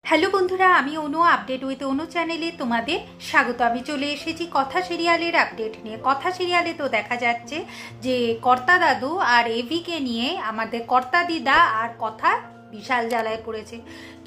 Hello বন্ধুরা, আমি অনু update with অনু চ্যানেলে তোমাদের স্বাগত। আমি চলে এসেছি কথা সিরিয়ালের আপডেট নিয়ে। কথা সিরিয়ালে তো দেখা যাচ্ছে যে কর্তা দাদু আর এভিকে নিয়ে আমাদের কর্তা দিদা আর কথা বিশাল জ্বালায় পড়েছে।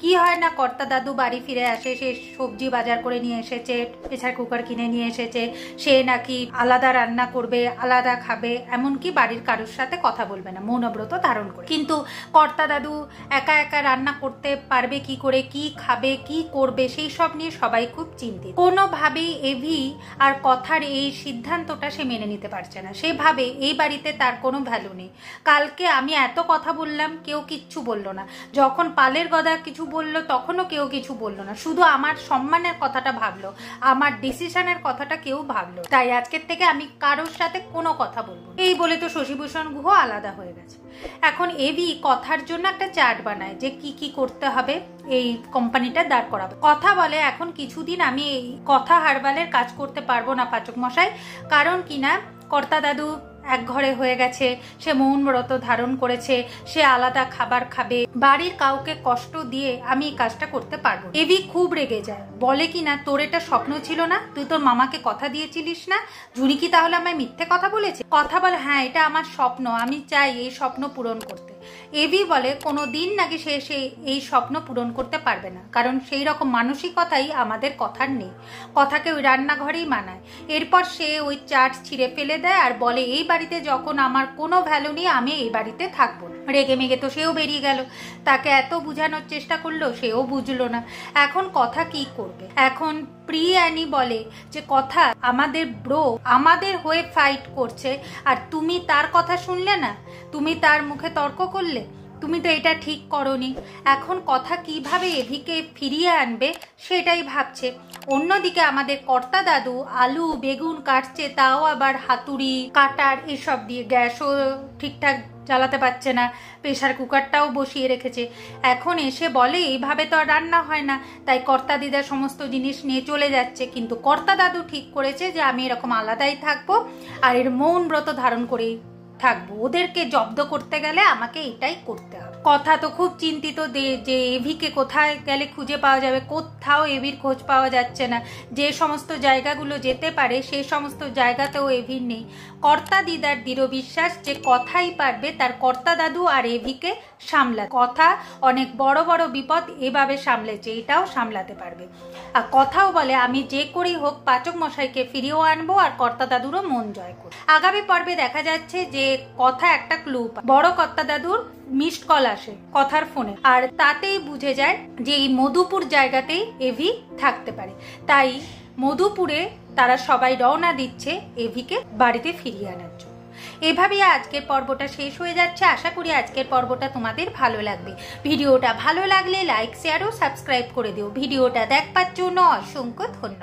কি হয় না, কর্তা দাদু বাড়ি ফিরে আসে, সে সবজি বাজার করে নিয়ে এসেছে, প্রেসার কুকার কিনে নিয়ে এসেছে, সে নাকি আলাদা রান্না করবে, আলাদা খাবে, এমনকি বাড়ির কারোর সাথে কথা বলবে না, মৌনব্রত ধারণ করে। কিন্তু কর্তা দাদু একা একা রান্না করতে পারবে কি করে, কি খাবে, কি করবে, সেই সব নিয়ে সবাই খুব চিন্তিত। কোনোভাবেই এভি আর কথার এই সিদ্ধান্তটা সে মেনে নিতে পারছে না। সেভাবে এই বাড়িতে তার কোনো ভ্যালু নেই। কালকে আমি এত কথা বললাম, কেউ কিচ্ছু বললো না। যখন পালের গদা কিছু বললো তখনও কেউ কিছু বললো না। শুধু আমার সম্মানের কথাটা ভাবলো, আমার ডিসিশনের কথাটা কেউ ভাবলো। তাই আজকের থেকে আমি কারোর সাথে কোনো কথা বলবো। এই বলে তো শশীভূষণ গুহ আলাদা হয়ে গেছে। এখন এভি কথার জন্য একটা চার্ট বানায় যে কি কি করতে হবে এই কোম্পানিটা দাঁড় করাবে। কথা বলে এখন কিছুদিন আমি এই কথা হারবালের কাজ করতে পারবো না পাচক মশাই, কারণ কিনা কর্তা দাদু এক ঘরে হয়ে গেছে, সে মৌন ব্রত ধারণ করেছে, সে আলাদা খাবার খাবে, বাড়ির কাউকে কষ্ট দিয়ে আমি এই কাজটা করতে পারবো। এভি খুব রেগে যায়, বলে কিনা তোর এটা স্বপ্ন ছিল না, তুই তোর মামাকে কথা দিয়েছিলিস না, জুনি কি তাহলে আমায় মিথ্যে কথা বলেছে? কথা বলে হ্যাঁ এটা আমার স্বপ্ন, আমি চাই এই স্বপ্ন পূরণ করতে। এভি বলে কোনো দিন নাকি সে এই স্বপ্ন পূরণ করতে পারবে না, কারণ সেই রকম মানসিকতাই আমাদের কথার নেই। কথাকে ওই রান্নাঘরেই মানায়। এরপর সে ওই চার্ট ছিঁড়ে ফেলে দেয় আর বলে এই বাড়িতে যখন আমার কোনো ভ্যালু নেই, আমি এই বাড়িতে থাকবো না। রেগে মেগে তো সেও বেরিয়ে গেল। তাকে এত বোঝানোর চেষ্টা করলো, সেও বুঝলো না। এখন কথা কি করবে? এখন প্রিয়ানি বলে যে কথা আমাদের ব্রো আমাদের হয়ে ফাইট করছে, আর তুমি তার কথা শুনলে না, তুমি তার মুখে তর্ক করলে, তুমি তো এটা ঠিক করনি। এখন কথা কিভাবে এভিকে ফিরিয়ে আনবে সেটাই ভাবছে। অন্যদিকে আমাদের কর্তা দাদু আলু বেগুন কাটছে, তাও আবার হাতুড়ি কাটার এসব দিয়ে, গ্যাসও ঠিকঠাক চালাতে পারছে না, প্রেসার কুকারটাও বসিয়ে রেখেছে। এখন এসে বলে এইভাবে তো আর রান্না হয় না, তাই কর্তা দিদা সমস্ত জিনিস নিয়ে চলে যাচ্ছে। কিন্তু কর্তা দাদু ঠিক করেছে যে আমি এরকম আলাদাই থাকবো আর এর মৌন ব্রত ধারণ করেই থাকবো। ওদেরকে জব্দ করতে গেলে আমাকে এটাই করতে হবে। কথা তো খুব চিন্তিত যে এভিকে কোথায় গেলে খুঁজে পাওয়া যাবে। কোথাও এভির খোঁজ পাওয়া যাচ্ছে না। যে সমস্ত জায়গাগুলো যেতে পারে সেই সমস্ত জায়গাতেও এভির নেই। কর্তা দিদার দৃঢ় বিশ্বাস যে কথাই পারবে তার কর্তা দাদু আর এভিকে সামলাতে। কথা অনেক বড় বড় বিপদ এভাবে সামলেছে, এটাও সামলাতে পারবে। আর কথাও বলে আমি যে করেই হোক পাচক মশাইকে ফিরিয়েও আনবো আর কর্তা দাদুরও মন জয় করবো। আগামী পর্বে দেখা যাচ্ছে যে কথা একটা ক্লু পায়। বড় কর্তা দাদুর মিসড কল আসে কথার ফোনে, আর তাতেই বুঝে যায় যে এই মধুপুর জায়গাতেই এভি থাকতে পারে। তাই মধুপুরে তারা সবাই রওনা দিচ্ছে এভিকে বাড়িতে ফিরিয়ে আনার জন্য। এভাবেই আজকের পর্বটা শেষ হয়ে যাচ্ছে। আশা করি আজকের পর্বটা তোমাদের ভালো লাগবে। ভিডিওটা ভালো লাগলে লাইক শেয়ার ও সাবস্ক্রাইব করে দিও। ভিডিওটা দেখবার জন্য অসংখ্য ধন্যবাদ।